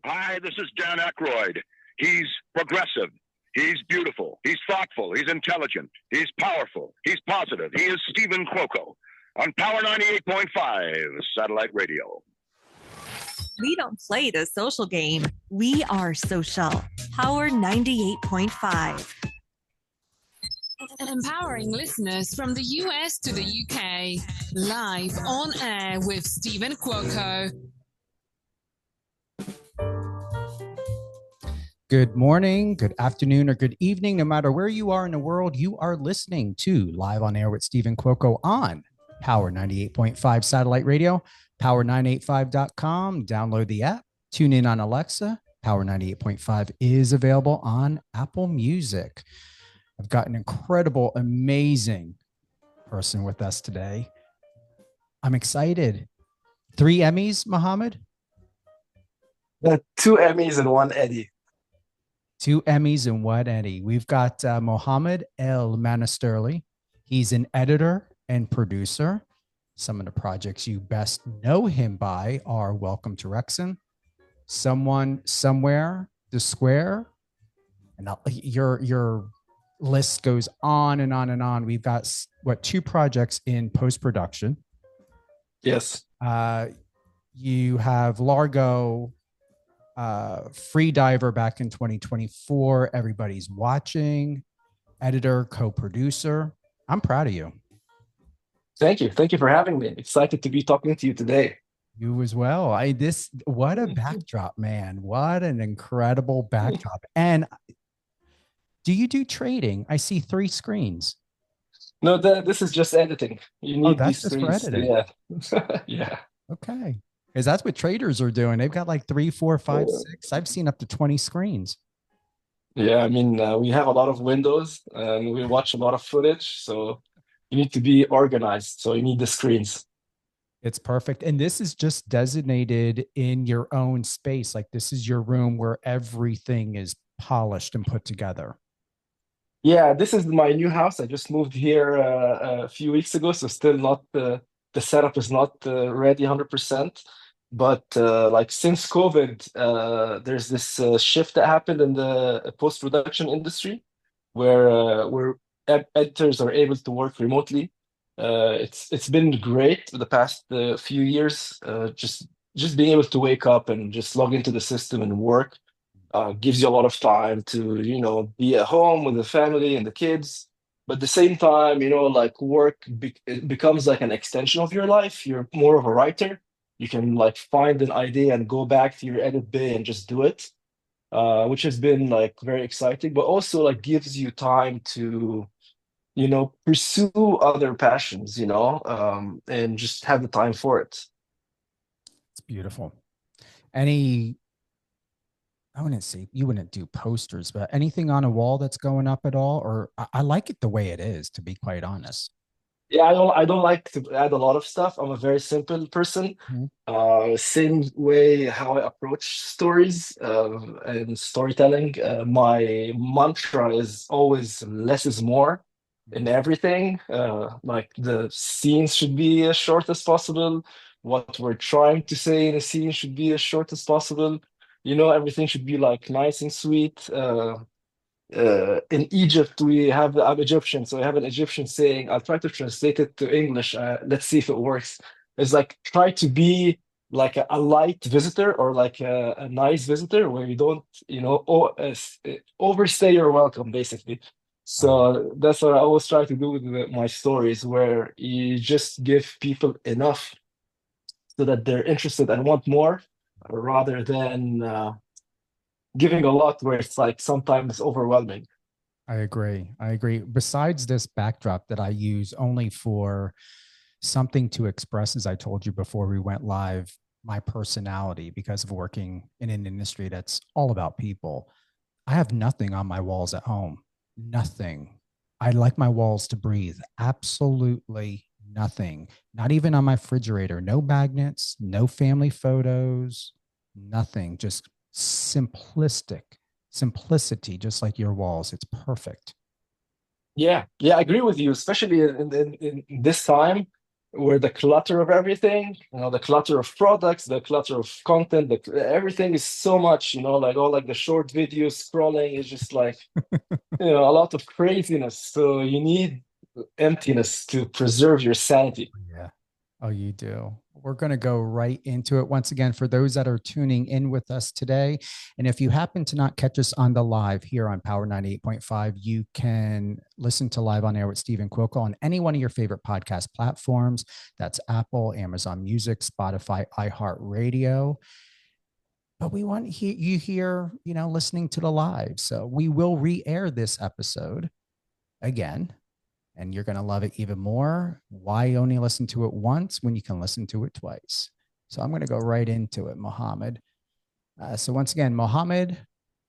Hi, this is Dan Aykroyd. He's progressive. He's beautiful. He's thoughtful. He's intelligent. He's powerful. He's positive. He is Stephen Cuoco on Power 98.5 Satellite Radio. We don't play the social game. We are social. Power 98.5. Empowering listeners from the US to the UK. Live on air with Stephen Cuoco. Good morning, good afternoon, or good evening. No matter where you are in the world, you are listening to Live on Air with Stephen Cuoco on Power 98.5 Satellite Radio, power985.com. Download the app, tune in on Alexa. Power 98.5 is available on Apple Music. I've got an incredible, amazing person with us today. I'm excited. 3 Emmys, Mohamed? 2 Emmys and 1 Eddie. 2 Emmys and 1 Eddie. We've got Mohamed El Manasterly. He's an editor and producer. Some of the projects you best know him by are Welcome to Wrexham, Someone, Somewhere, The Square, and your list goes on and on and on. We've got, 2 projects in post-production. Yes. You have Largo, Free Diver back in 2024. Everybody's Watching, editor, co-producer. I'm proud of you. Thank you. Thank you for having me. Excited to be talking to you today. You as well. What a backdrop, man. What an incredible backdrop. And do you do trading? I see 3 screens. No, this is just editing. You need that's these just for editing. Yeah. Yeah. Okay. Because that's what traders are doing. They've got like 3, 4, 5, 6. I've seen up to 20 screens. Yeah, I mean, we have a lot of windows and we watch a lot of footage. So you need to be organized. So you need the screens. It's perfect. And this is just designated in your own space. Like this is your room where everything is polished and put together. Yeah, this is my new house. I just moved here a few weeks ago. So still not, the setup is not ready 100%. But like since COVID, there's this shift that happened in the post-production industry where editors are able to work remotely. It's been great for the past few years. Just being able to wake up and just log into the system and work gives you a lot of time to be at home with the family and the kids. But at the same time, like work it becomes like an extension of your life. You're more of a writer. You can like find an idea and go back to your edit bay and just do it, which has been like very exciting, but also like gives you time to, pursue other passions, and just have the time for it. It's beautiful. You wouldn't do posters, but anything on a wall that's going up at all? Or I like it the way it is, to be quite honest. Yeah, I don't like to add a lot of stuff. I'm a very simple person. Mm-hmm. Same way how I approach stories and storytelling. My mantra is always less is more in everything. Like the scenes should be as short as possible. What we're trying to say in a scene should be as short as possible. Everything should be like nice and sweet. In Egypt, I'm Egyptian, so I have an Egyptian saying. I'll try to translate it to English. Let's see if it works. It's like try to be like a light visitor or like a nice visitor where you don't, overstay your welcome, basically. So that's what I always try to do with my stories, where you just give people enough so that they're interested and want more, rather than giving a lot where it's like sometimes overwhelming. I agree. Besides this backdrop that I use only for something to express, as I told you before we went live, my personality, because of working in an industry that's all about people, I have nothing on my walls at home. Nothing. I like my walls to breathe. Absolutely nothing. Not even on my refrigerator. No magnets, no family photos, nothing. Just simplicity, just like your walls. It's perfect. Yeah, I agree with you, especially in this time. where the clutter of everything, the clutter of products, the clutter of content, everything is so much, like all like the short videos scrolling is just like, a lot of craziness. So you need emptiness to preserve your sanity. Yeah. Oh, you do. We're going to go right into it once again for those that are tuning in with us today. And if you happen to not catch us on the live here on Power 98.5, you can listen to Live on Air with Stephen Quilco on any one of your favorite podcast platforms. That's Apple, Amazon Music, Spotify, iHeartRadio. But we want you here, listening to the live. So we will re-air this episode again, and you're going to love it even more. Why only listen to it once when you can listen to it twice? So I'm going to go right into it, Mohamed. So once again, Mohamed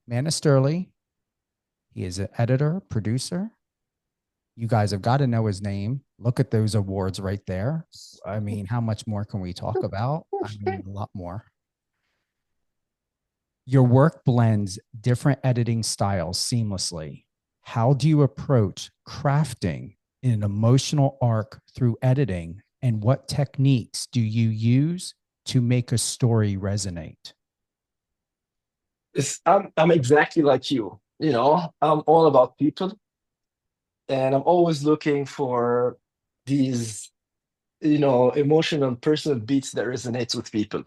Manasterly. He is an editor, producer. You guys have got to know his name. Look at those awards right there. I mean, how much more can we talk about? I mean, a lot more. Your work blends different editing styles seamlessly. How do you approach crafting an emotional arc through editing, and what techniques do you use to make a story resonate? I'm exactly like you. I'm all about people, and I'm always looking for these, emotional personal beats that resonates with people.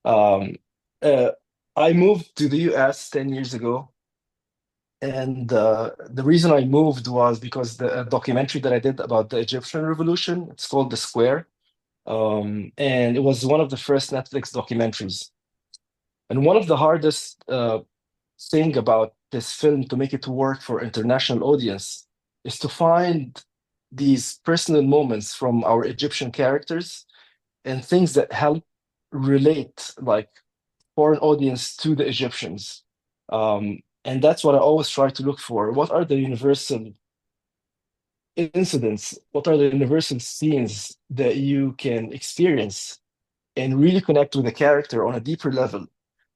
Um, uh, I moved to the US 10 years ago. And the reason I moved was because the documentary that I did about the Egyptian revolution, it's called The Square. And it was one of the first Netflix documentaries. And one of the hardest thing about this film to make it work for international audience is to find these personal moments from our Egyptian characters and things that help relate like foreign audience to the Egyptians. And that's what I always try to look for. What are the universal incidents? What are the universal scenes that you can experience and really connect with the character on a deeper level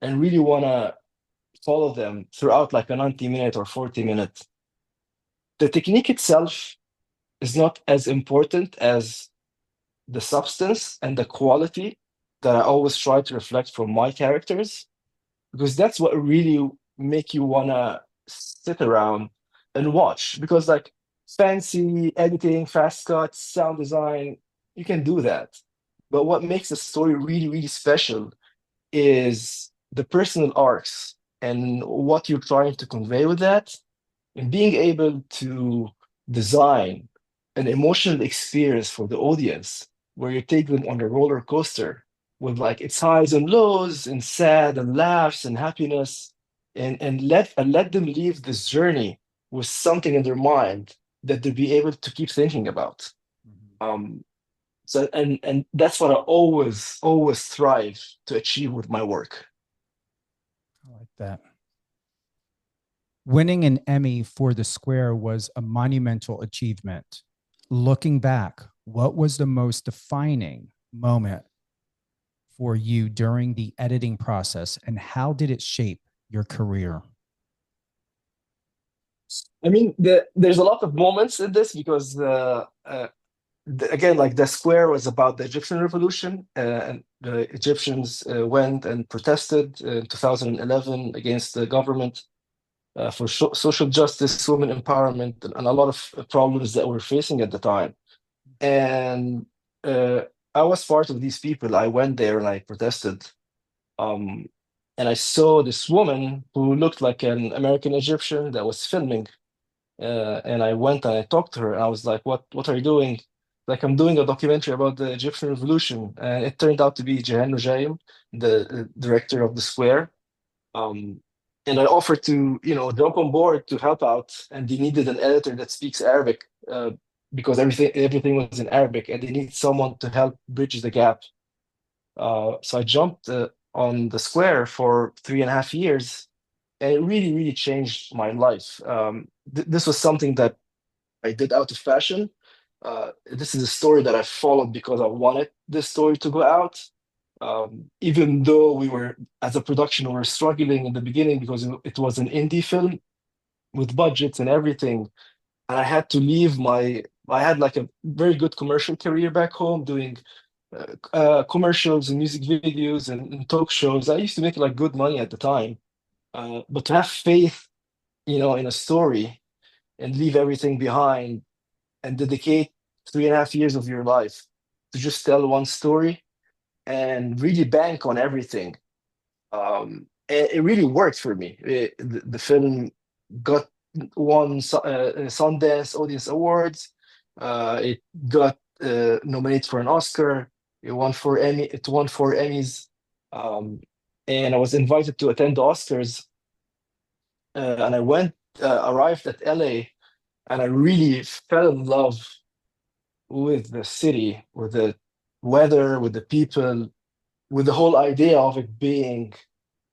and really want to follow them throughout like a 90-minute or 40-minute? The technique itself is not as important as the substance and the quality that I always try to reflect from my characters, because that's what really make you want to sit around and watch. Because like fancy editing, fast cuts, sound design, you can do that. But what makes a story really, really special is the personal arcs and what you're trying to convey with that, and being able to design an emotional experience for the audience where you take them on a roller coaster with like its highs and lows and sad and laughs and happiness, and let them leave this journey with something in their mind that they'll be able to keep thinking about. Um, so and that's what I always strive to achieve with my work. I like that. Winning an Emmy for The Square was a monumental achievement. Looking back, what was the most defining moment for you during the editing process, and how did it shape your career? I mean, there's a lot of moments in this because again, like The Square was about the Egyptian revolution, and the Egyptians went and protested in 2011 against the government for social justice, women empowerment, and a lot of problems that we're facing at the time. And I was part of these people. I went there and I protested. And I saw this woman who looked like an American Egyptian that was filming. And I went and I talked to her. And I was like, what are you doing? Like, I'm doing a documentary about the Egyptian revolution. And it turned out to be Jehan Nujayem, the director of The Square. And I offered to, jump on board to help out. And they needed an editor that speaks Arabic because everything was in Arabic, and they need someone to help bridge the gap. So I jumped on The Square for 3.5 years, and it really, really changed my life. This was something that I did out of passion. This is a story that I followed because I wanted this story to go out. Even though we were, as a production, we were struggling in the beginning because it was an indie film with budgets and everything. And I had to leave I had like a very good commercial career back home, doing commercials and music videos and talk shows. I used to make like good money at the time. But to have faith, in a story and leave everything behind and dedicate 3.5 years of your life to just tell one story and really bank on everything. It really worked for me. The film got won Sundance Audience Awards. It got nominated for an Oscar. It won 4 Emmy. It won 4 Emmys, and I was invited to attend the Oscars. And I arrived at LA, and I really fell in love with the city, with the weather, with the people, with the whole idea of it being,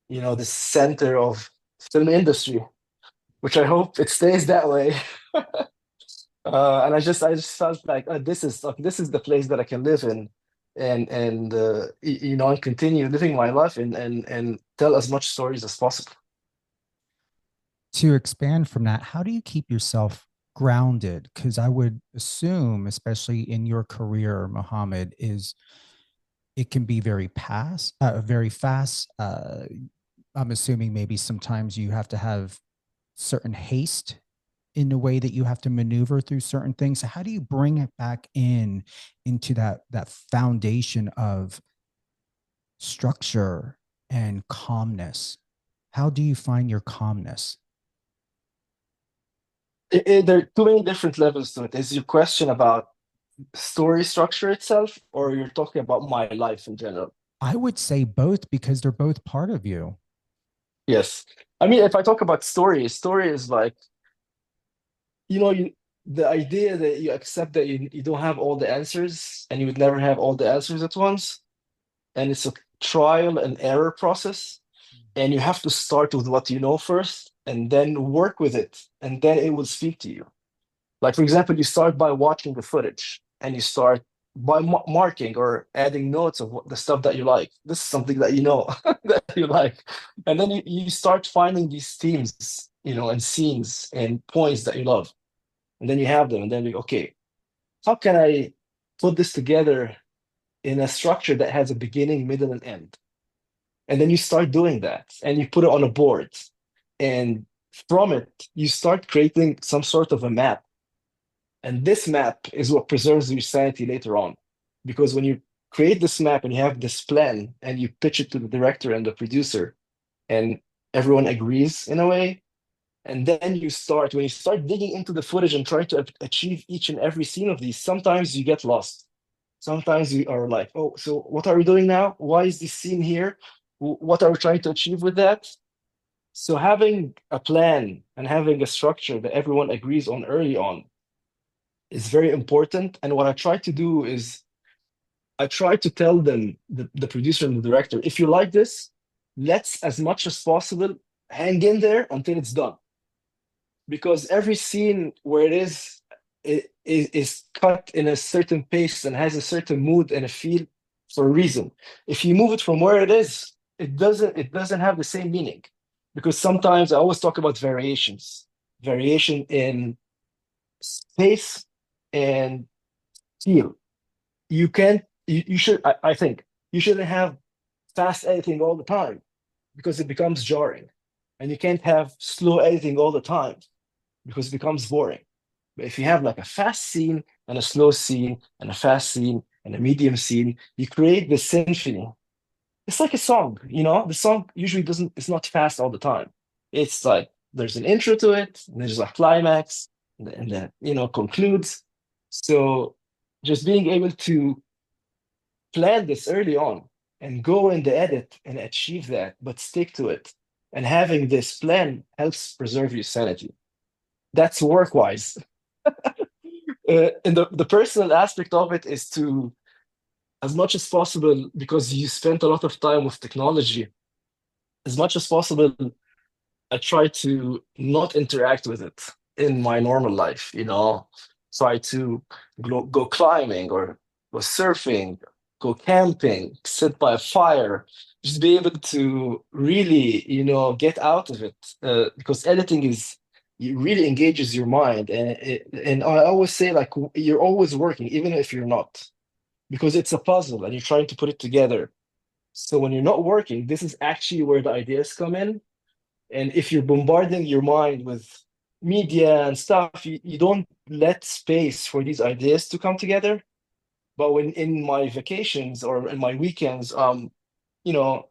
the center of film industry, which I hope it stays that way. And I just felt like this is the place that I can live in, and continue living my life and tell as much stories as possible. To expand from that, how do you keep yourself grounded? Because I would assume, especially in your career, Mohamed, it can be very very fast. I'm assuming maybe sometimes you have to have certain haste in the way that you have to maneuver through certain things. So how do you bring it back into that foundation of structure and calmness? How do you find your calmness? There are too many different levels to it. Is your question about story structure itself, or you're talking about my life in general? I would say both, because they're both part of you. Yes. I mean, if I talk about story is like, the idea that you accept that you don't have all the answers and you would never have all the answers at once. And it's a trial and error process. And you have to start with what you know first and then work with it. And then it will speak to you. Like, for example, you start by watching the footage and you start by marking or adding notes of the stuff that you like. This is something that you know that you like. And then you start finding these themes, and scenes and points that you love. And then you have them. And then okay, how can I put this together in a structure that has a beginning, middle, and end? And then you start doing that and you put it on a board. And from it, you start creating some sort of a map. And this map is what preserves your sanity later on. Because when you create this map and you have this plan and you pitch it to the director and the producer, and everyone agrees in a way, and then when you start digging into the footage and trying to achieve each and every scene of these, sometimes you get lost. Sometimes you are like, oh, so what are we doing now? Why is this scene here? What are we trying to achieve with that? So having a plan and having a structure that everyone agrees on early on is very important. And what I try to do is I try to tell them, the producer and the director, if you like this, let's, as much as possible, hang in there until it's done. Because every scene where it is cut in a certain pace and has a certain mood and a feel for a reason. If you move it from where it is, it doesn't have the same meaning. Because sometimes I always talk about variation in space and feel. I think you shouldn't have fast editing all the time because it becomes jarring. And you can't have slow editing all the time because it becomes boring. But if you have like a fast scene and a slow scene and a fast scene and a medium scene, you create the symphony. It's like a song, the song usually it's not fast all the time. It's like there's an intro to it, and there's a climax, and then, concludes. So just being able to plan this early on and go in the edit and achieve that, but stick to it. And having this plan helps preserve your sanity. That's work-wise. And the personal aspect of it is to, as much as possible, because you spent a lot of time with technology, as much as possible, I try to not interact with it in my normal life, try to go climbing or go surfing, go camping, sit by a fire, just be able to really, get out of it. Because editing is it really engages your mind. And I always say, like, you're always working, even if you're not, because it's a puzzle and you're trying to put it together. So when you're not working, this is actually where the ideas come in. And if you're bombarding your mind with media and stuff, you don't let space for these ideas to come together. But when in my vacations or in my weekends, you know,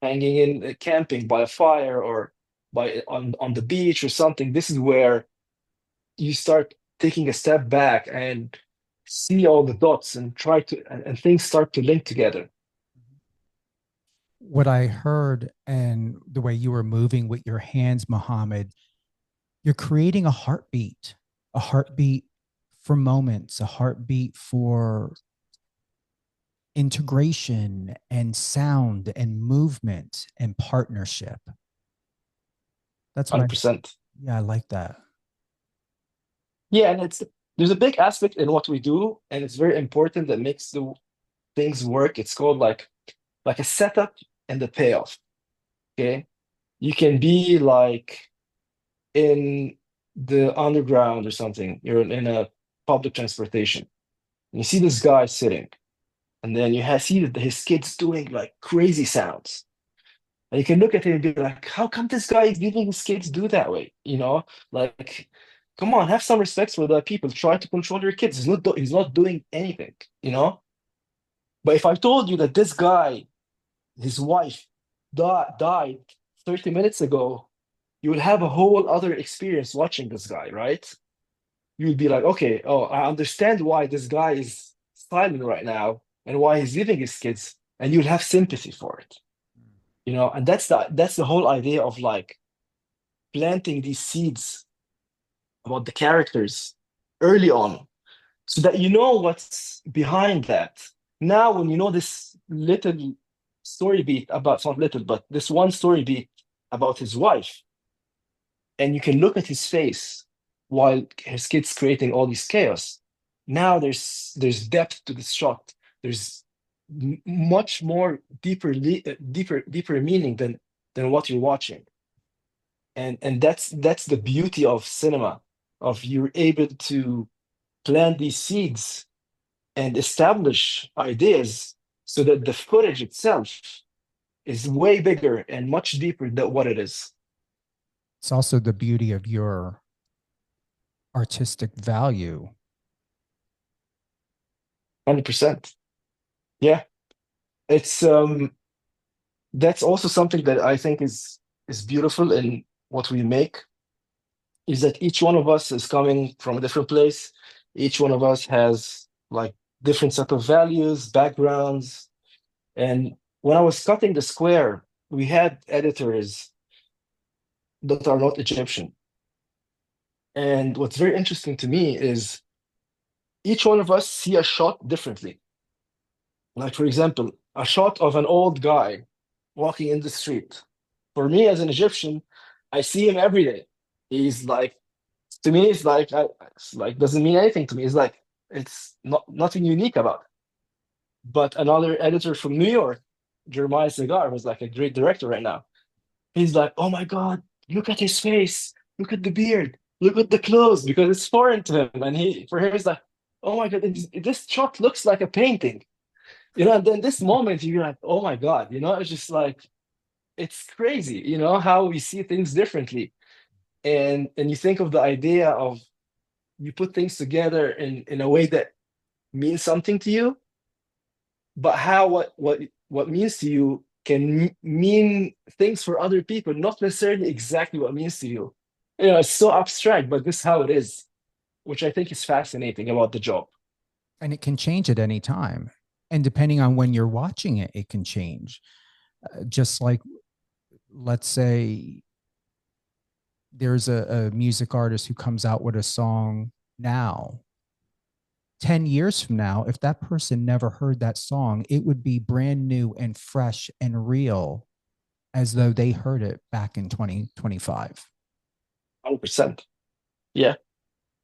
hanging in camping by a fire or by on the beach or something, this is where you start taking a step back and see all the dots and try to and things start to link together. What I heard and the way you were moving with your hands, Mohamed, you're creating a heartbeat for moments, a heartbeat for integration and sound and movement and partnership. That's what 100%. yeah, I like that. Yeah, and there's a big aspect in what we do, and it's very important that makes the things work. It's called like a setup and the payoff. Okay. You can be like in the underground or something. You're in a public transportation. And you see this guy sitting, and then see that his kid's doing like crazy sounds. And you can look at him and be like, how come this guy is letting his kids do that way? Like, come on, have some respect for the people. Try to control your kids. He's not doing anything, you know? But if I told you that this guy, his wife, died 30 minutes ago, you would have a whole other experience watching this guy, right? You would be like, okay, oh, I understand why this guy is silent right now and why he's leaving his kids, and you'll have sympathy for it. And that's the whole idea of like planting these seeds about the characters early on, so that you know what's behind that. Now, when you know this little story beat about, not little, but this one story beat about his wife, and you can look at his face while his kid's creating all this chaos. Now there's depth to this shot. There's much more deeper meaning than what you're watching. And that's the beauty of cinema, of you're able to plant these seeds and establish ideas so that the footage itself is way bigger and much deeper than what it is. It's also the beauty of your artistic value. 100%. Yeah. It's that's also something that I think is beautiful in what we make, is that each one of us is coming from a different place. Each one of us has like different set of values, backgrounds. And when I was cutting the square, we had editors that are not Egyptian. And what's very interesting to me is each one of us see a shot differently. Like, for example, a shot of an old guy walking in the street. For me, as an Egyptian, I see him every day. He's like, to me, it's like doesn't mean anything to me. It's like it's nothing unique about it. But another editor from New York, Jeremiah Segar, was like a great director right now. He's like, oh my God, look at his face, look at the beard, look at the clothes, because it's foreign to him. And for him, it's like, oh my God, this shot looks like a painting. And then this moment you're like, oh my God, it's just like, it's crazy, how we see things differently. And you think of the idea of, you put things together in a way that means something to you, but how what means to you can mean things for other people, not necessarily exactly what means to you. It's so abstract, but this is how it is, which I think is fascinating about the job. And it can change at any time. And depending on when you're watching it, it can change. Just like, let's say there's a music artist who comes out with a song now. 10 years from now, if that person never heard that song, it would be brand new and fresh and real, as though they heard it back in 2025. 100%. Yeah.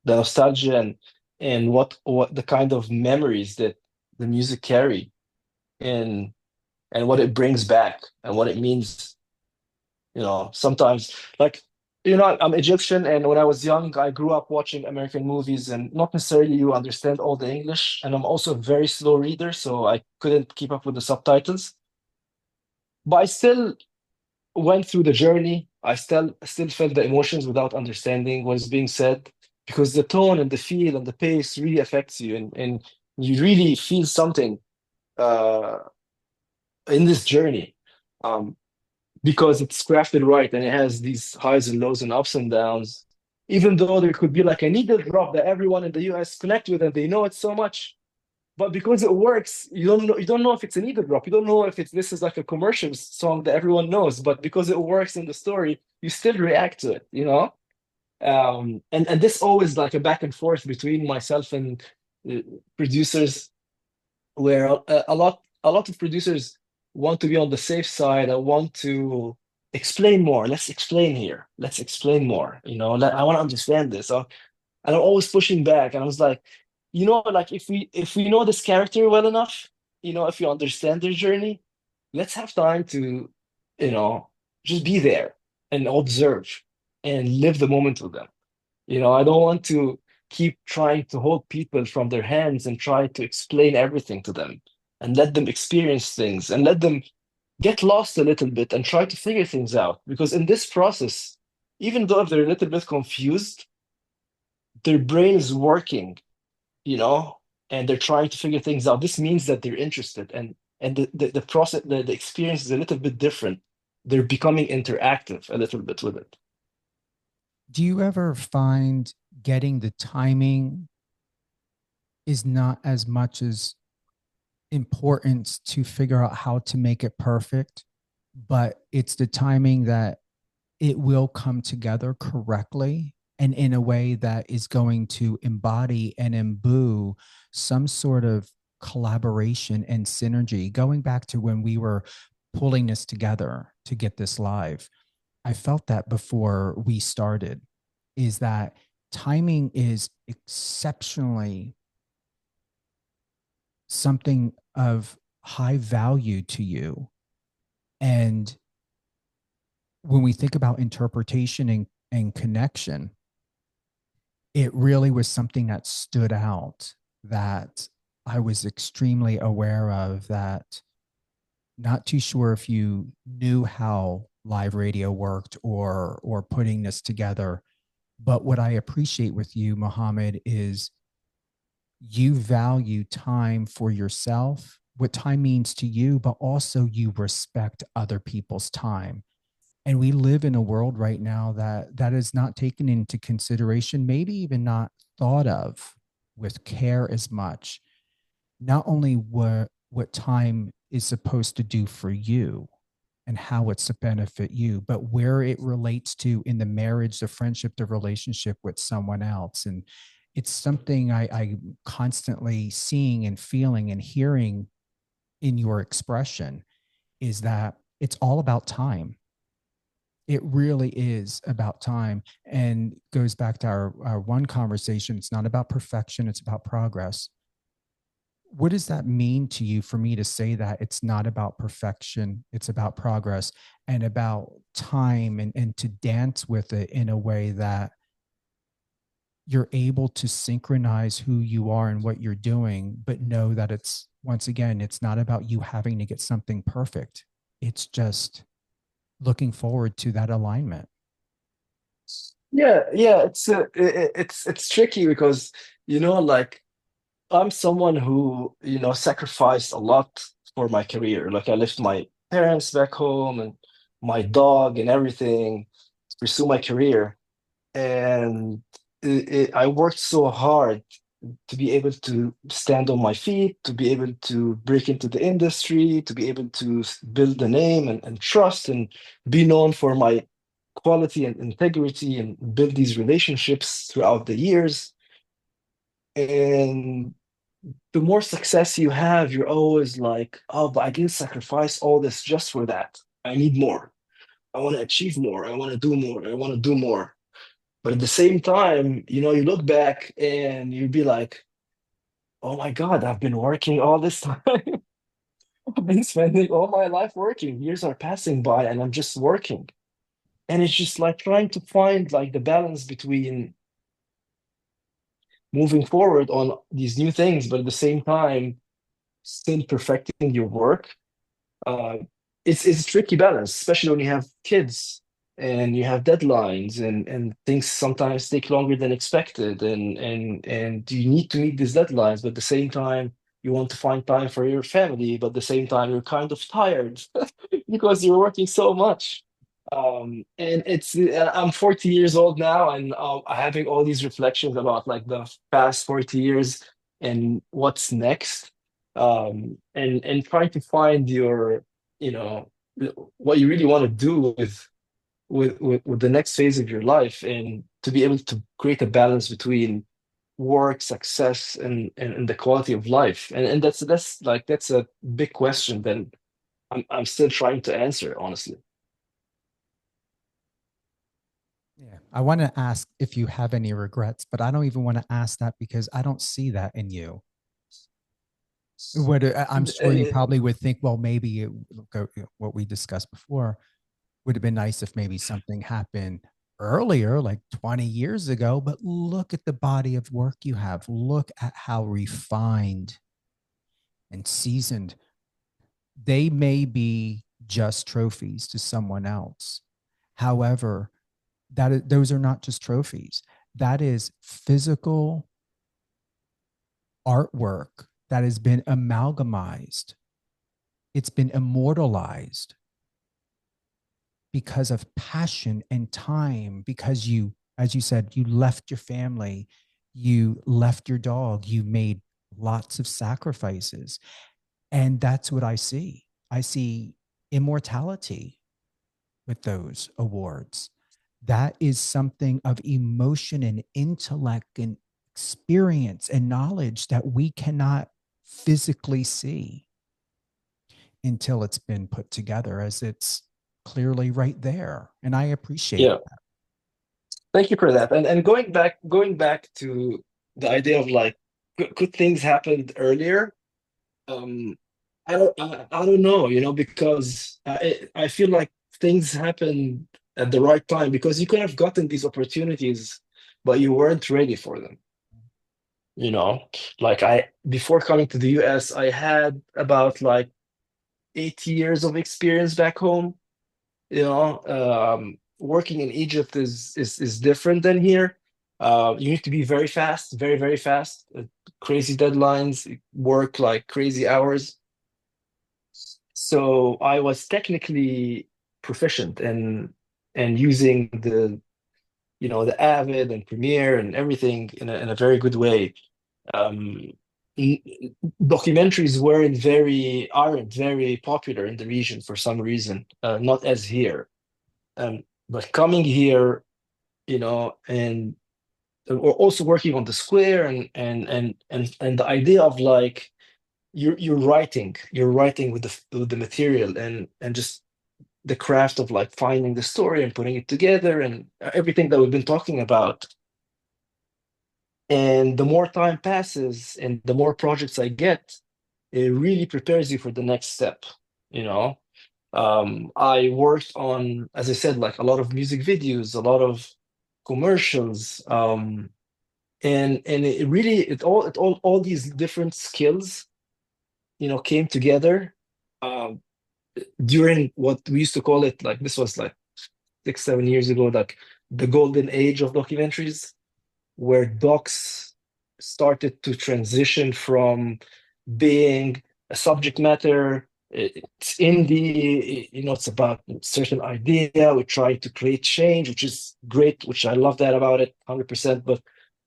The nostalgia and what the kind of memories that the music carry, and what it brings back and what it means. Sometimes, like, I'm Egyptian, and when I was young, I grew up watching American movies, and not necessarily you understand all the English. And I'm also a very slow reader, so I couldn't keep up with the subtitles. But I still went through the journey. I still felt the emotions without understanding what is being said, because the tone and the feel and the pace really affects you, and you really feel something uh, in this journey. Um, because it's crafted right and it has these highs and lows and ups and downs. Even though there could be like a needle drop that everyone in the US connect with and they know it so much, but because it works, you don't know if it's a needle drop. You don't know if this is like a commercial song that everyone knows, but because it works in the story, you still react to it. And this always like a back and forth between myself and uh, producers, where a lot of producers want to be on the safe side. I want to explain more. Let's explain here. Let's explain more. I want to understand this. And I'm always pushing back. And I was like, like if we know this character well enough, if you understand their journey, let's have time to, you know, just be there and observe and live the moment with them. I don't want to keep trying to hold people from their hands and try to explain everything to them and let them experience things and let them get lost a little bit and try to figure things out. Because in this process, even though if they're a little bit confused, their brain is working, you know, and they're trying to figure things out. This means that they're interested, and the process, the experience is a little bit different. They're becoming interactive a little bit with it. Do you ever find getting the timing is not as much as importance to figure out how to make it perfect, but it's the timing that it will come together correctly and in a way that is going to embody and imbue some sort of collaboration and synergy? Going back to when we were pulling this together to get this live, I felt that before we started, is that timing is exceptionally something of high value to you. And when we think about interpretation and connection, it really was something that stood out, that I was extremely aware of, that not too sure if you knew how live radio worked or putting this together. But what I appreciate with you, Mohamed, is you value time for yourself, what time means to you, but also you respect other people's time. And we live in a world right now that is not taken into consideration, maybe even not thought of with care as much. Not only what time is supposed to do for you and how it's to benefit you, but where it relates to in the marriage, the friendship, the relationship with someone else. And it's something I'm constantly seeing and feeling and hearing in your expression, is that it's all about time. It really is about time, and goes back to our one conversation. It's not about perfection, it's about progress. What does that mean to you for me to say that it's not about perfection, it's about progress and about time, and to dance with it in a way that you're able to synchronize who you are and what you're doing, but know that it's, once again, it's not about you having to get something perfect. It's just looking forward to that alignment. Yeah, it's tricky because like I'm someone who sacrificed a lot for my career. Like I left my parents back home and my dog and everything to pursue my career, and I worked so hard to be able to stand on my feet, to be able to break into the industry, to be able to build a name and trust and be known for my quality and integrity and build these relationships throughout the years. And the more success you have, you're always like, oh, but I didn't sacrifice all this just for that. I need more. I want to achieve more. I want to do more. I want to do more. But at the same time, you look back and you'd be like, oh my God, I've been working all this time. I've been spending all my life working. Years are passing by and I'm just working. And it's just like trying to find like the balance between moving forward on these new things, but at the same time still perfecting your work. uh, it's a tricky balance, especially when you have kids and you have deadlines, and things sometimes take longer than expected, and you need to meet these deadlines, but at the same time you want to find time for your family, but at the same time you're kind of tired because you're working so much. And I'm 40 years old now, and having all these reflections about like the past 40 years and what's next, and trying to find your, you know, what you really want to do with the next phase of your life, and to be able to create a balance between work, success, and the quality of life. And that's a big question that I'm still trying to answer, honestly. Yeah. I want to ask if you have any regrets, but I don't even want to ask that because I don't see that in you. I'm sure you probably would think, well, maybe what we discussed before would have been nice if maybe something happened earlier, like 20 years ago, but look at the body of work you have. Look at how refined and seasoned. They may be just trophies to someone else. However, those are not just trophies. That is physical artwork that has been amalgamized. It's been immortalized because of passion and time, because you, as you said, you left your family, you left your dog, you made lots of sacrifices. And that's what I see. I see immortality with those awards. That is something of emotion and intellect and experience and knowledge that we cannot physically see until it's been put together, as it's clearly right there. And I appreciate that. Thank you for that. And going back to the idea of like, could things happen earlier? I don't know, because I feel like things happen at the right time, because you could have gotten these opportunities, but you weren't ready for them. Like, before coming to the US, I had about like 8 years of experience back home. Working in Egypt is different than here. You need to be very fast, very, very fast. Crazy deadlines, work like crazy hours. So I was technically proficient and using the Avid and Premiere and everything in a very good way. Um, n- Documentaries aren't very popular in the region for some reason, not as here. But coming here, and we're also working on the square, and the idea of like, you're writing with the material, and just the craft of like finding the story and putting it together, and everything that we've been talking about. And the more time passes and the more projects I get, it really prepares you for the next step. you know I worked on, as I said, like a lot of music videos, a lot of commercials, and it really, all these different skills came together, um, during what we used to call it, like, this was like 6 7 years ago, like the golden age of documentaries, where docs started to transition from being a subject matter. It's indie, it's about a certain idea. We try to create change, which is great, which I love that about it 100%. But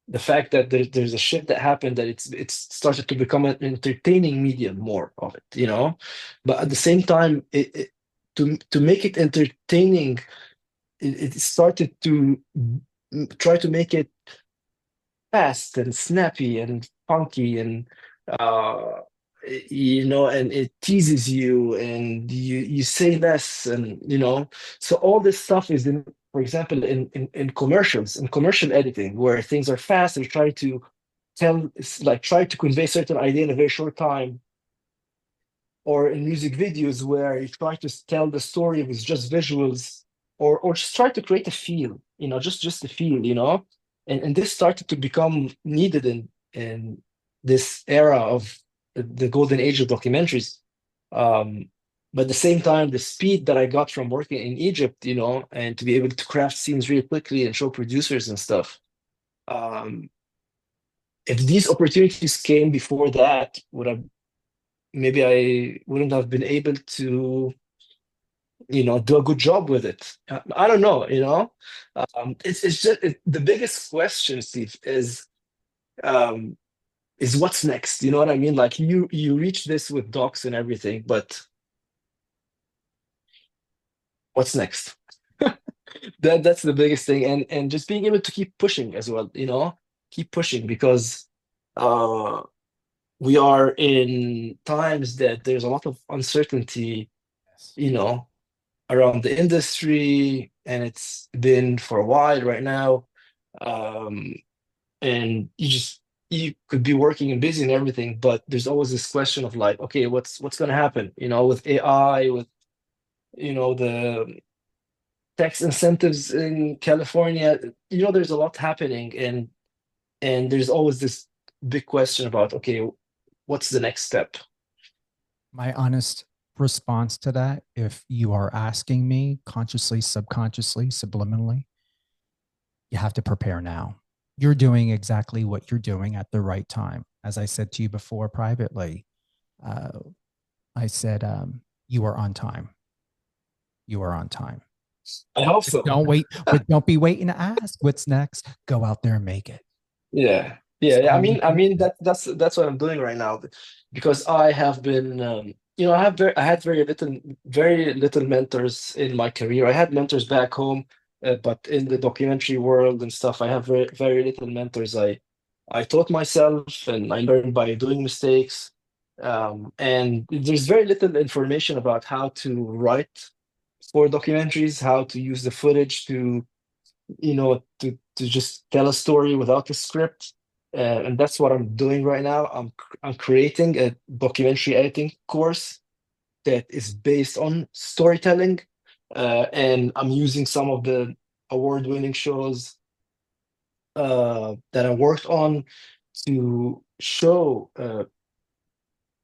the fact that there's a shift that happened, that it's started to become an entertaining medium, more of it. But at the same time, to make it entertaining, it started to try to make it fast and snappy and funky, and uh and it teases you, and you say less, and so all this stuff is in, for example, in commercials, in commercial editing, where things are fast and try to try to convey certain idea in a very short time, or in music videos where you try to tell the story with just visuals, or just try to create a feel, just a feel, and this started to become needed in this era of the golden age of documentaries. But at the same time, the speed that I got from working in Egypt, and to be able to craft scenes really quickly and show producers and stuff. If these opportunities came before that, maybe I wouldn't have been able to, do a good job with it. I don't know, it's just the biggest question, Steve, is what's next? You know what I mean? Like you reach this with docs and everything, but what's next? That's the biggest thing, and just being able to keep pushing as well, keep pushing because uh we are in times that there's a lot of uncertainty, you know, around the industry, and it's been for a while right now. Um, and you could be working and busy and everything, but there's always this question of like, okay, what's going to happen? With AI, with the tax incentives in California. There's a lot happening, and there's always this big question about, okay, what's the next step? My honest response to that, if you are asking me consciously, subconsciously, subliminally, you have to prepare now. You're doing exactly what you're doing at the right time. As I said to you before privately, I said, you are on time. You are on time. I hope so. Don't wait, but don't be waiting to ask what's next. Go out there and make it. Yeah. I mean that's what I'm doing right now, because I have been, I had very little mentors in my career. I had mentors back home, but in the documentary world and stuff, I have very, very little mentors. I taught myself, and I learned by doing mistakes. And there's very little information about how to write for documentaries, how to use the footage to just tell a story without a script. And that's what I'm doing right now. I'm creating a documentary editing course that is based on storytelling, and I'm using some of the award-winning shows that I worked on to show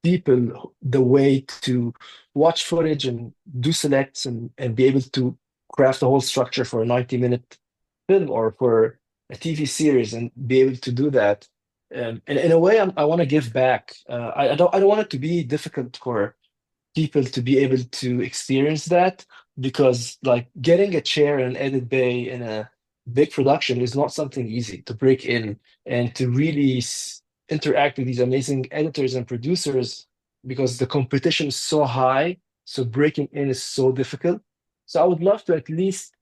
people the way to watch footage and do selects, and be able to craft a whole structure for a 90-minute film or for a TV series, and be able to do that. And in a way, I want to give back. I don't want it to be difficult for people to be able to experience that, because like getting a chair in an edit bay in a big production is not something easy to break in, and to really interact with these amazing editors and producers, because the competition is so high, so breaking in is so difficult. So I would love to at least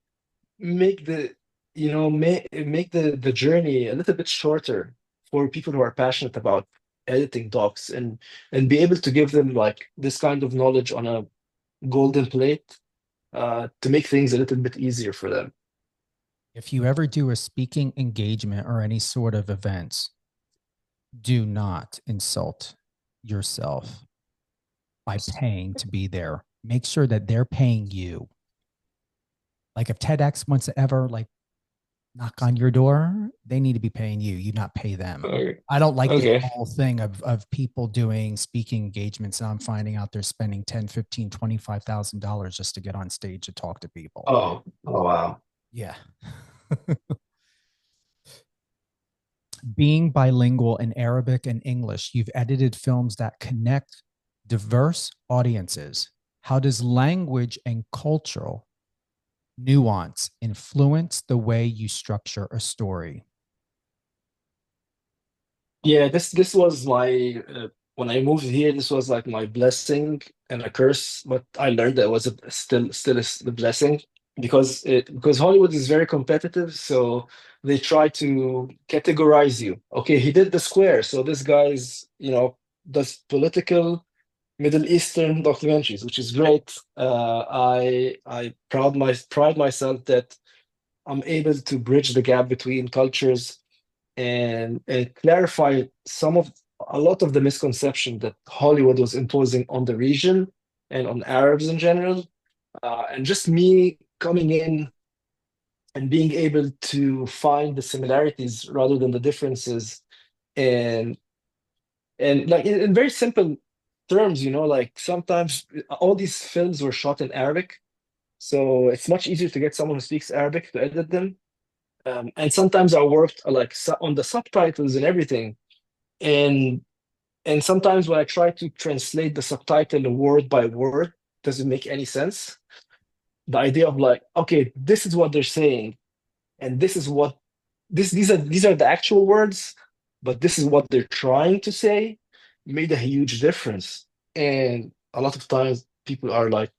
make make the journey a little bit shorter for people who are passionate about editing docs, and be able to give them like this kind of knowledge on a golden plate, to make things a little bit easier for them. If you ever do a speaking engagement or any sort of events, do not insult yourself by paying to be there. Make sure that they're paying you. Like if TEDx wants to ever like knock on your door, they need to be paying you. You not pay them. Okay. I don't like Okay. the whole thing of people doing speaking engagements, and I'm finding out they're spending $10, $15, $25,000 just to get on stage to talk to people. Oh wow. Yeah. Being bilingual in Arabic and English, you've edited films that connect diverse audiences. How does language and cultural nuance influence the way you structure a story? Yeah, this was my when I moved here, this was like my blessing and a curse, but I learned that it was still is the blessing, because Hollywood is very competitive, so they try to categorize you. Okay, he did The Square, so this guy's does political Middle Eastern documentaries, which is great. I pride myself that I'm able to bridge the gap between cultures, and clarify a lot of the misconception that Hollywood was imposing on the region and on Arabs in general. And just me coming in and being able to find the similarities rather than the differences, and like in very simple terms, like sometimes all these films were shot in Arabic, so it's much easier to get someone who speaks Arabic to edit them. And sometimes I worked like on the subtitles and everything, and sometimes when I try to translate the subtitle word by word, doesn't make any sense. The idea of like, okay, this is what they're saying, and this is what these are the actual words, but this is what they're trying to say, made a huge difference. And a lot of times people are like,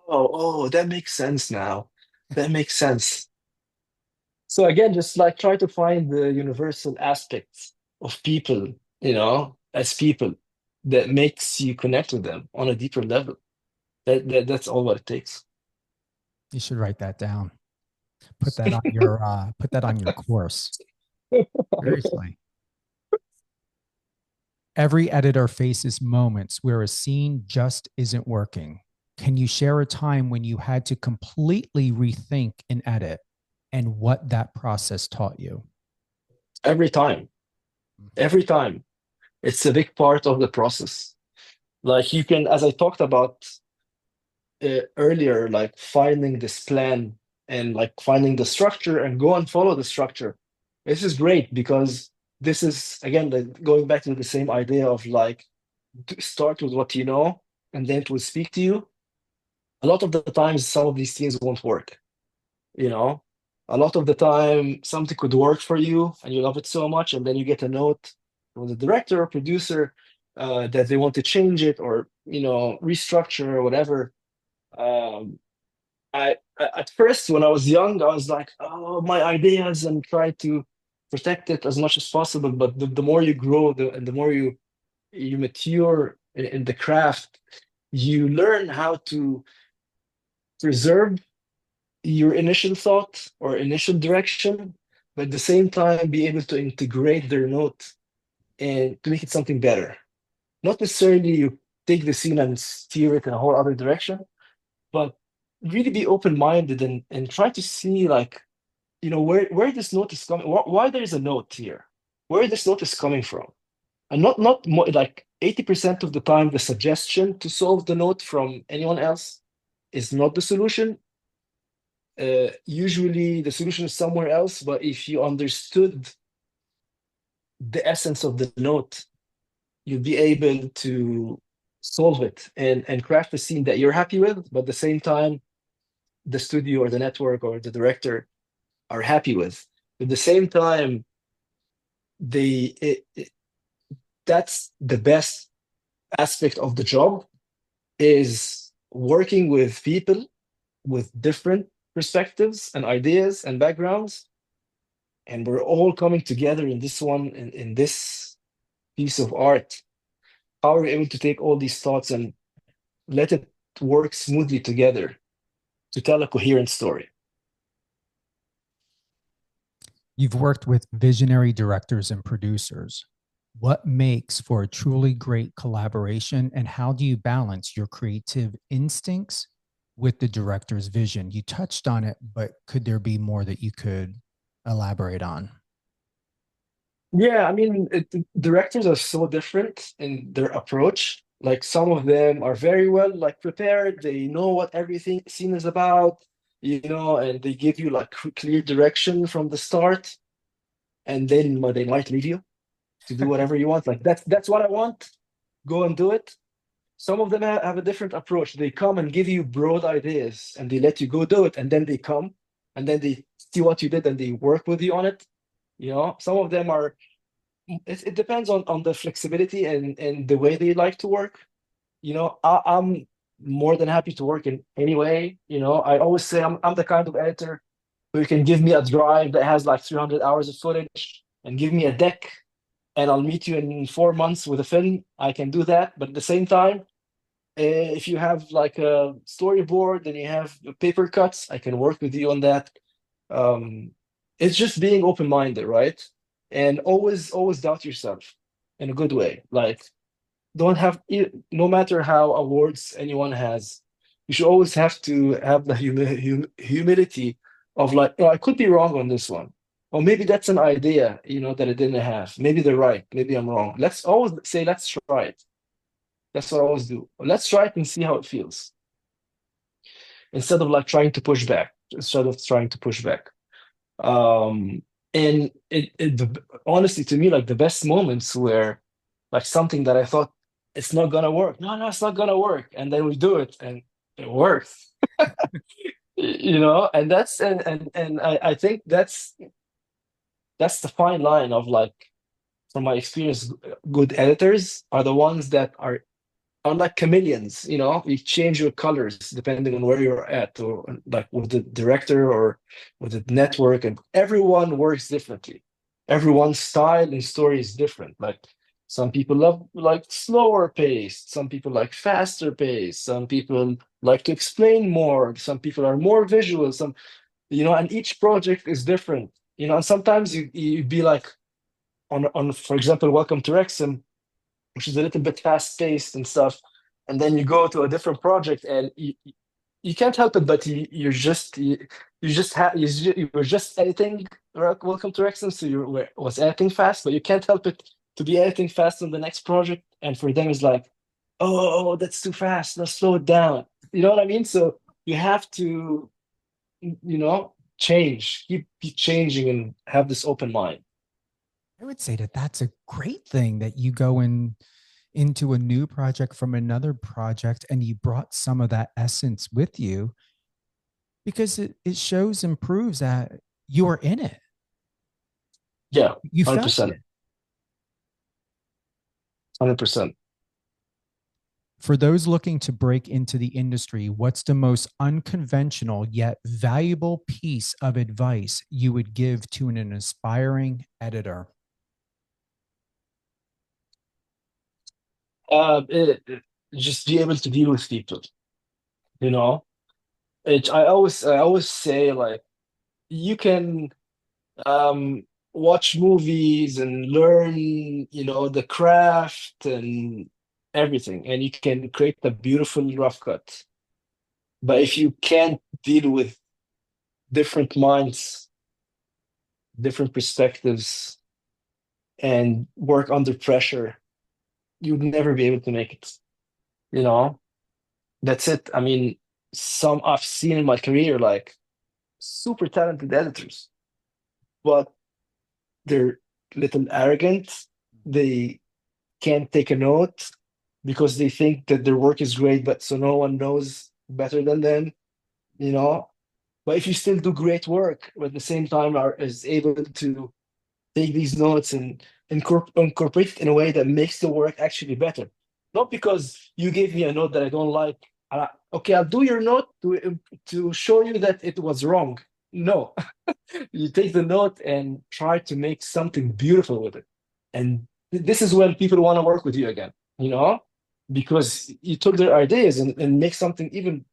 oh, that makes sense now. That makes sense. So again, just like try to find the universal aspects of people, as people, that makes you connect with them on a deeper level. That's all what it takes. You should write that down. Put that on your course. Seriously. Every editor faces moments where a scene just isn't working. Can you share a time when you had to completely rethink an edit and what that process taught you? Every time. It's a big part of the process. Like you can, as I talked about earlier, like finding this plan and like finding the structure and go and follow the structure. This is great because this is, again, like going back to the same idea of like start with what you know and then it will speak to you. A lot of the times, some of these things won't work. A lot of the time, something could work for you and you love it so much, and then you get a note from the director or producer that they want to change it or restructure or whatever. At first, when I was young, I was like, oh, my ideas, and try to protect it as much as possible. But the more you grow, and the more you mature in the craft, you learn how to preserve your initial thought or initial direction, but at the same time be able to integrate their note and to make it something better. Not necessarily you take the scene and steer it in a whole other direction, but really be open-minded and try to see like, where this note is coming, why there's a note here, where this note is coming from. And not more, like 80% of the time, the suggestion to solve the note from anyone else is not the solution. Usually the solution is somewhere else, but if you understood the essence of the note, you'll be able to solve it and craft a scene that you're happy with, but at the same time, the studio or the network or the director are happy with. At the same time, that's the best aspect of the job, is working with people with different perspectives and ideas and backgrounds, and we're all coming together in this one, in this piece of art. How are we able to take all these thoughts and let it work smoothly together to tell a coherent story? You've worked with visionary directors and producers. What makes for a truly great collaboration, and how do you balance your creative instincts with the director's vision? You touched on it, but could there be more that you could elaborate on? Yeah, I mean, directors are so different in their approach. Like some of them are very well like prepared. They know what everything scene is about, and they give you like clear direction from the start. And then they might leave you to do whatever you want. Like that's what I want. Go and do it. Some of them have a different approach. They come and give you broad ideas and they let you go do it. And then they come and then they see what you did and they work with you on it. Some of them are, it depends on the flexibility and the way they like to work. I'm more than happy to work in any way. I always say I'm the kind of editor who can give me a drive that has like 300 hours of footage and give me a deck and I'll meet you in 4 months with a film. I can do that. But at the same time, if you have like a storyboard and you have paper cuts, I can work with you on that. It's just being open-minded, right? And always doubt yourself in a good way. Like, don't have, no matter how awards anyone has, you should always have to have the humility of like, oh, I could be wrong on this one. Or maybe that's an idea, that I didn't have. Maybe they're right. Maybe I'm wrong. Let's always say, let's try it. That's what I always do. Let's try it and see how it feels. Instead of like trying to push back. And honestly, to me, like the best moments were like something that I thought it's not gonna work. No, it's not gonna work. And then we do it and it works. And that's and I think that's the fine line of like, from my experience, good editors are the ones that are like chameleons. You change your colors depending on where you're at, or like with the director or with the network, and everyone works differently. Everyone's style and story is different. Like some people love like slower paced, some people like faster paced, some people like to explain more, some people are more visual, and each project is different. And sometimes you'd be like on for example, Welcome to Wrexham, which is a little bit fast paced and stuff, and then you go to a different project and you can't help it, but you were just editing Welcome to Wrexham, so was editing fast, but you can't help it to be editing fast on the next project, and for them it's like, oh, that's too fast, let's slow it down. You know what I mean? So you have to, keep changing and have this open mind. I would say that that's a great thing, that you go into a new project from another project and you brought some of that essence with you, because it shows and proves that you are in it. Yeah, you 100%. felt it. 100%. For those looking to break into the industry, what's the most unconventional yet valuable piece of advice you would give to an aspiring editor? Just be able to deal with people. I always say, like, you can watch movies and learn, the craft and everything, and you can create a beautiful rough cut. But if you can't deal with different minds, different perspectives, and work under pressure, you'd never be able to make it. That's it. I mean, some I've seen in my career, like super talented editors, but they're little arrogant. They can't take a note because they think that their work is great, but so no one knows better than them, But if you still do great work, but at the same time is able to take these notes and incorporate it in a way that makes the work actually better. Not because you gave me a note that I don't like. Okay, I'll do your note to show you that it was wrong. No, you take the note and try to make something beautiful with it. And this is when people want to work with you again, because you took their ideas and make something even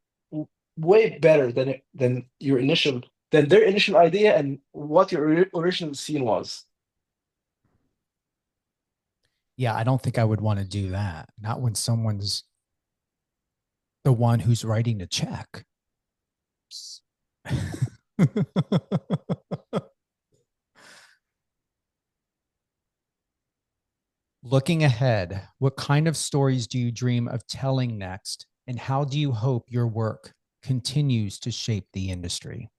way better than their initial idea and what your original scene was. Yeah, I don't think I would want to do that. Not when someone's the one who's writing the check. Looking ahead, what kind of stories do you dream of telling next, and how do you hope your work continues to shape the industry?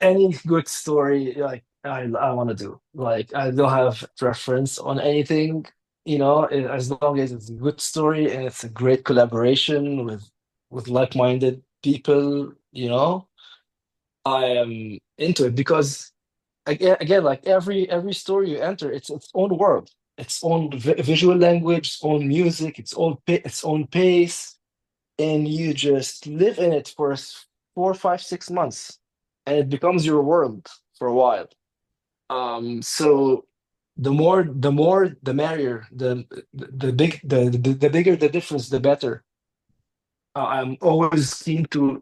Any good story, like I want to do. Like, I don't have preference on anything, as long as it's a good story and it's a great collaboration with like-minded people, I am into it, because again, like every story you enter, it's its own world, its own visual language, its own music, its own pace, and you just live in it for 4, 5, 6 months, and it becomes your world for a while. So the merrier. The bigger the difference, the better. I'm always keen to,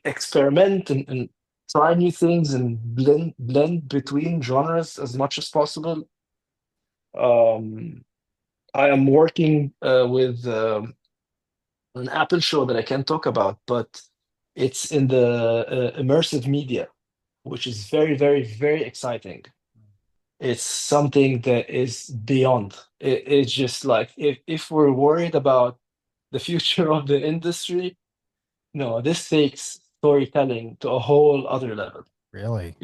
experiment and try new things and blend between genres as much as possible. I am working with an Apple show that I can't talk about, but it's in the immersive media, which is very, very, very exciting. It's something that is beyond. It's just like if we're worried about the future of the industry, no, this takes storytelling to a whole other level. Really?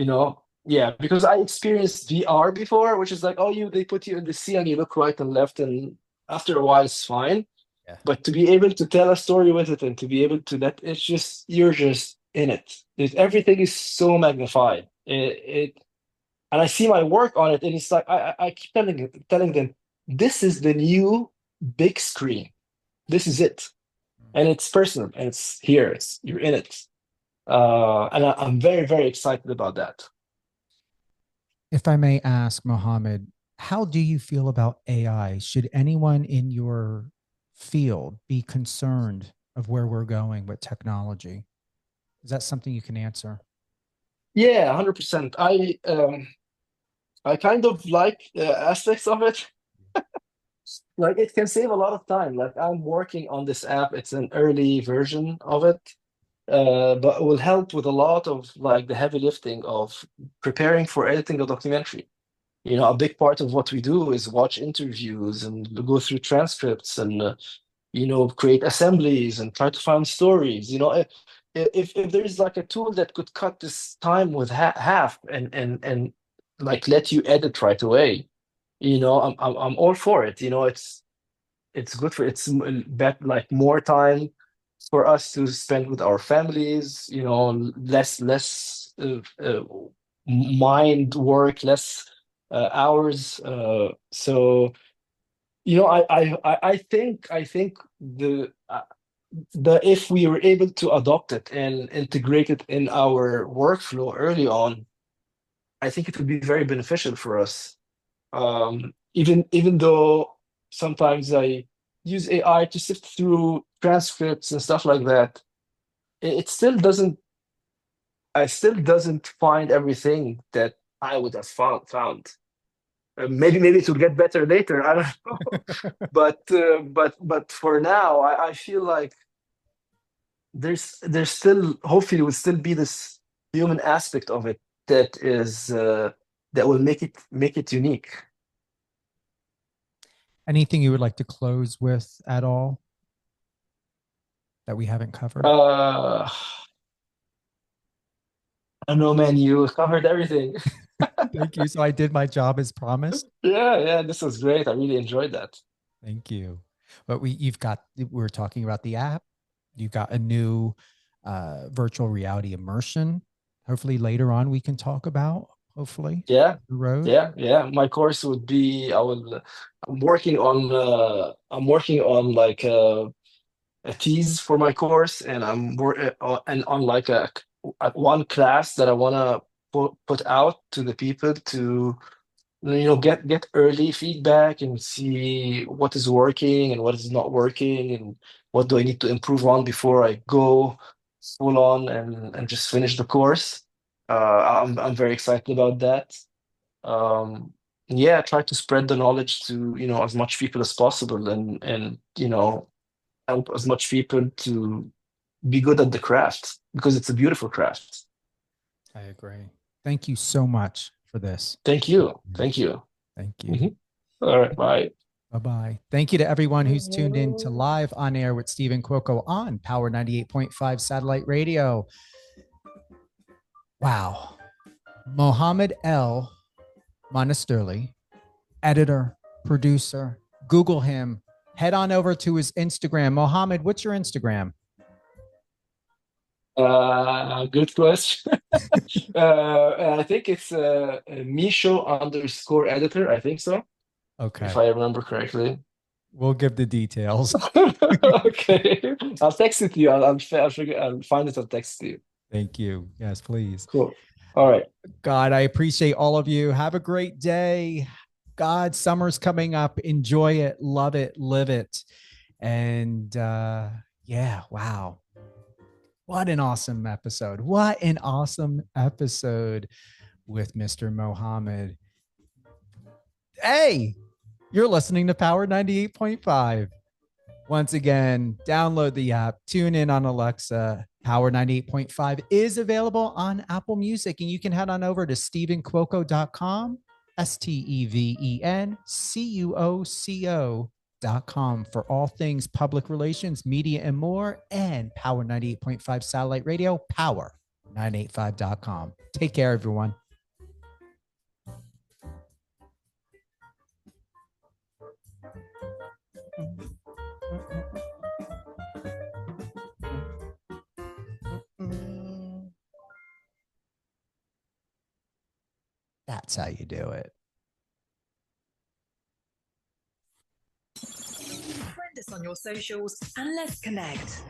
Yeah, because I experienced VR before, which is like, oh, they put you in the sea and you look right and left, and after a while it's fine. Yeah. But to be able to tell a story with it and to be able to that, it's just you're just in it. Everything is so magnified. And I see my work on it, and it's like I keep telling them, this is the new big screen. This is it, and it's personal, and it's here. You're in it, and I'm very, very excited about that. If I may ask, Mohamed, how do you feel about AI? Should anyone in your field be concerned of where we're going with technology? Is that something you can answer? Yeah, 100%. I kind of like aspects of it. Like it can save a lot of time. Like I'm working on this app. It's an early version of it, but it will help with a lot of like the heavy lifting of preparing for editing a documentary. A big part of what we do is watch interviews and go through transcripts and create assemblies and try to find stories. If there's like a tool that could cut this time with half and like let you edit right away, I'm all for it. It's good for like more time for us to spend with our families. Less mind work, less hours. So I think the if we were able to adopt it and integrate it in our workflow early on, I think it would be very beneficial for us. Even though sometimes I use AI to sift through transcripts and stuff like that, it still doesn't. I still doesn't find everything that I would have found. Maybe it will get better later. I don't know. But for now, I feel like there's still hopefully will still be this human aspect of it that will make it unique. Anything you would like to close with at all that we haven't covered? I don't know, man. You covered everything. Thank you. So I did my job as promised. Yeah, this was great. I really enjoyed that. Thank you. But we're talking about the app. You've got a new virtual reality immersion. Hopefully later on we can talk about, hopefully. Yeah. The road. Yeah. My course would be I'm working on like a tease for my course, and and on like a one class that I want to put out to the people to get early feedback and see what is working and what is not working and what do I need to improve on before I go full on and just finish the course. I'm very excited about that. Yeah, try to spread the knowledge to as much people as possible and help as much people to be good at the craft because it's a beautiful craft. I agree. Thank you so much for this. Thank you. Thank you. Mm-hmm. All right, bye. Bye-bye. Thank you to everyone who's tuned in to Live on Air with Stephen Cuoco on Power 98.5 Satellite Radio. Wow. Mohamed El Manasterly, editor, producer. Google him. Head on over to his Instagram. Mohamed, what's your Instagram? Good question. I think it's Misho_editor. I think so. Okay. If I remember correctly. We'll give the details. Okay. I'll text it to you. I'll find it. I'll text you. Thank you. Yes, please. Cool. All right. God, I appreciate all of you. Have a great day. God, summer's coming up. Enjoy it. Love it. Live it. And yeah, wow. What an awesome episode. What an awesome episode with Mr. Mohamed. Hey, You're listening to Power 98.5. Once again, download the app, tune in on Alexa. Power 98.5 is available on Apple Music, and you can head on over to stevencuoco.com, StevenCuoco.com for all things public relations, media, and more, and Power 98.5 satellite radio, power985.com. Take care, everyone. That's how you do it. Friend us on your socials and let's connect.